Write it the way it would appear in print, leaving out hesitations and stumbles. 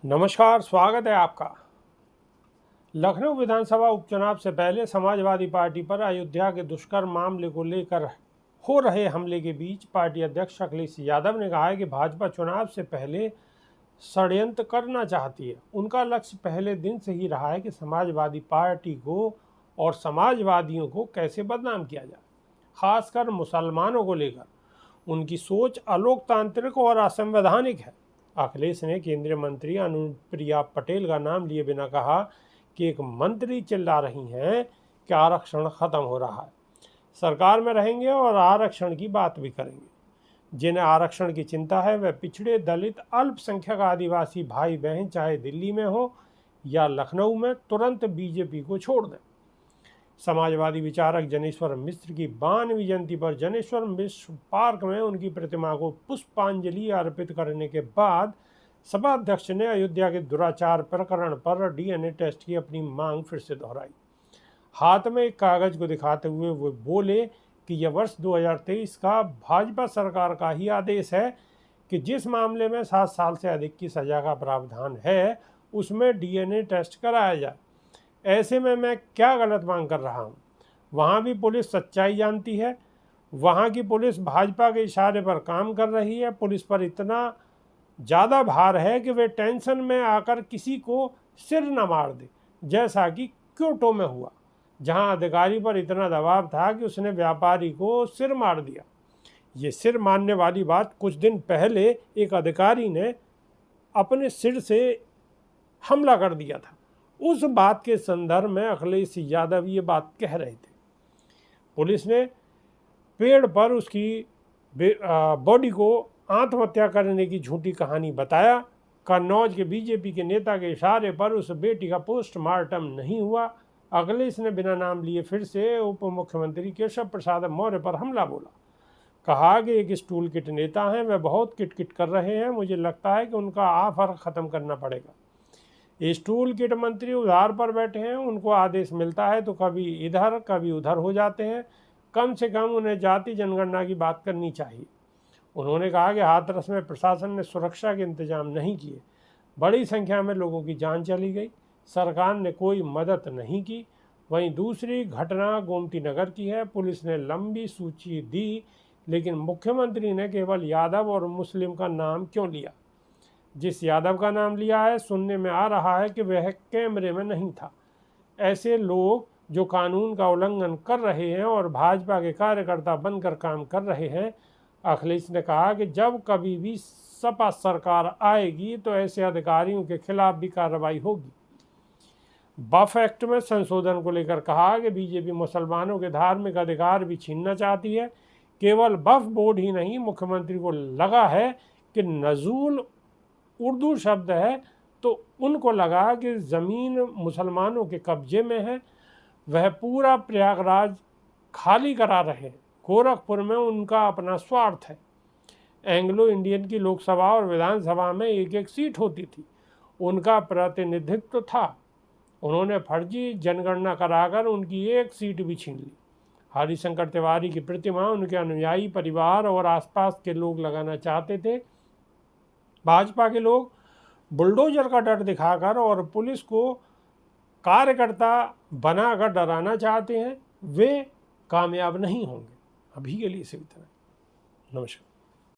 नमस्कार, स्वागत है आपका। लखनऊ विधानसभा उपचुनाव से पहले समाजवादी पार्टी पर अयोध्या के दुष्कर्म मामले को लेकर हो रहे हमले के बीच पार्टी अध्यक्ष अखिलेश यादव ने कहा है कि भाजपा चुनाव से पहले षड्यंत्र करना चाहती है। उनका लक्ष्य पहले दिन से ही रहा है कि समाजवादी पार्टी को और समाजवादियों को कैसे बदनाम किया जाए, खासकर मुसलमानों को लेकर उनकी सोच अलोकतांत्रिक और असंवैधानिक है। अखिलेश ने केंद्रीय मंत्री अनुप्रिया पटेल का नाम लिए बिना कहा कि एक मंत्री चिल्ला रही हैं कि आरक्षण खत्म हो रहा है, सरकार में रहेंगे और आरक्षण की बात भी करेंगे। जिन्हें आरक्षण की चिंता है वह पिछड़े, दलित, अल्पसंख्यक, आदिवासी भाई बहन चाहे दिल्ली में हो या लखनऊ में तुरंत बीजेपी को छोड़ दें। समाजवादी विचारक जनेश्वर मिश्र की 92वीं जयंती पर जनेश्वर मिश्र पार्क में उनकी प्रतिमा को पुष्पांजलि अर्पित करने के बाद सभा अध्यक्ष ने अयोध्या के दुराचार प्रकरण पर डीएनए टेस्ट की अपनी मांग फिर से दोहराई। हाथ में एक कागज को दिखाते हुए वो बोले कि यह वर्ष 2023 का भाजपा सरकार का ही आदेश है कि जिस मामले में 7 साल से अधिक की सजा का प्रावधान है उसमें डीएनए टेस्ट कराया जाए। ऐसे में मैं क्या गलत मांग कर रहा हूँ? वहाँ भी पुलिस सच्चाई जानती है, वहाँ की पुलिस भाजपा के इशारे पर काम कर रही है। पुलिस पर इतना ज़्यादा भार है कि वे टेंशन में आकर किसी को सिर न मार दे, जैसा कि क्योटो में हुआ, जहाँ अधिकारी पर इतना दबाव था कि उसने व्यापारी को सिर मार दिया। ये सिर मारने वाली बात कुछ दिन पहले एक अधिकारी ने अपने सिर से हमला कर दिया था। उस बात के संदर्भ में अखिलेश यादव ये बात कह रहे थे। पुलिस ने पेड़ पर उसकी बॉडी को आत्महत्या करने की झूठी कहानी बताया। कन्नौज के बीजेपी के नेता के इशारे पर उस बेटी का पोस्टमार्टम नहीं हुआ। अखिलेश ने बिना नाम लिए फिर से उप मुख्यमंत्री केशव प्रसाद मौर्य पर हमला बोला। कहा कि एक स्टूल किट नेता हैं, वे बहुत किटकिट कर रहे हैं, मुझे लगता है कि उनका ऑफर ख़त्म करना पड़ेगा। स्टूल किट मंत्री उधार पर बैठे हैं, उनको आदेश मिलता है तो कभी इधर कभी उधर हो जाते हैं। कम से कम उन्हें जाति जनगणना की बात करनी चाहिए। उन्होंने कहा कि हाथरस में प्रशासन ने सुरक्षा के इंतजाम नहीं किए, बड़ी संख्या में लोगों की जान चली गई, सरकार ने कोई मदद नहीं की। वहीं दूसरी घटना गोमती नगर की है। पुलिस ने लंबी सूची दी, लेकिन मुख्यमंत्री ने केवल यादव और मुस्लिम का नाम क्यों लिया? जिस यादव का नाम लिया है, सुनने में आ रहा है कि वह कैमरे में नहीं था। ऐसे लोग जो कानून का उल्लंघन कर रहे हैं और भाजपा के कार्यकर्ता बनकर काम कर रहे हैं। अखिलेश ने कहा कि जब कभी भी सपा सरकार आएगी तो ऐसे अधिकारियों के खिलाफ भी कार्रवाई होगी। वक्फ एक्ट में संशोधन को लेकर कहा कि बीजेपी मुसलमानों के धार्मिक अधिकार भी छीनना चाहती है। केवल वक्फ बोर्ड ही नहीं, मुख्यमंत्री को लगा है कि नजूल उर्दू शब्द है तो उनको लगा कि ज़मीन मुसलमानों के कब्जे में है, वह पूरा प्रयागराज खाली करा रहे हैं। गोरखपुर में उनका अपना स्वार्थ है। एंग्लो इंडियन की लोकसभा और विधानसभा में एक एक सीट होती थी, उनका प्रतिनिधित्व था। उन्होंने फर्जी जनगणना कराकर उनकी एक सीट भी छीन ली। हरिशंकर तिवारी की प्रतिमा उनके अनुयायी, परिवार और आसपास के लोग लगाना चाहते थे। भाजपा के लोग बुलडोजर का डर दिखाकर और पुलिस को कार्यकर्ता बनाकर डराना चाहते हैं, वे कामयाब नहीं होंगे। अभी के लिए सिर्फ इतना। नमस्कार।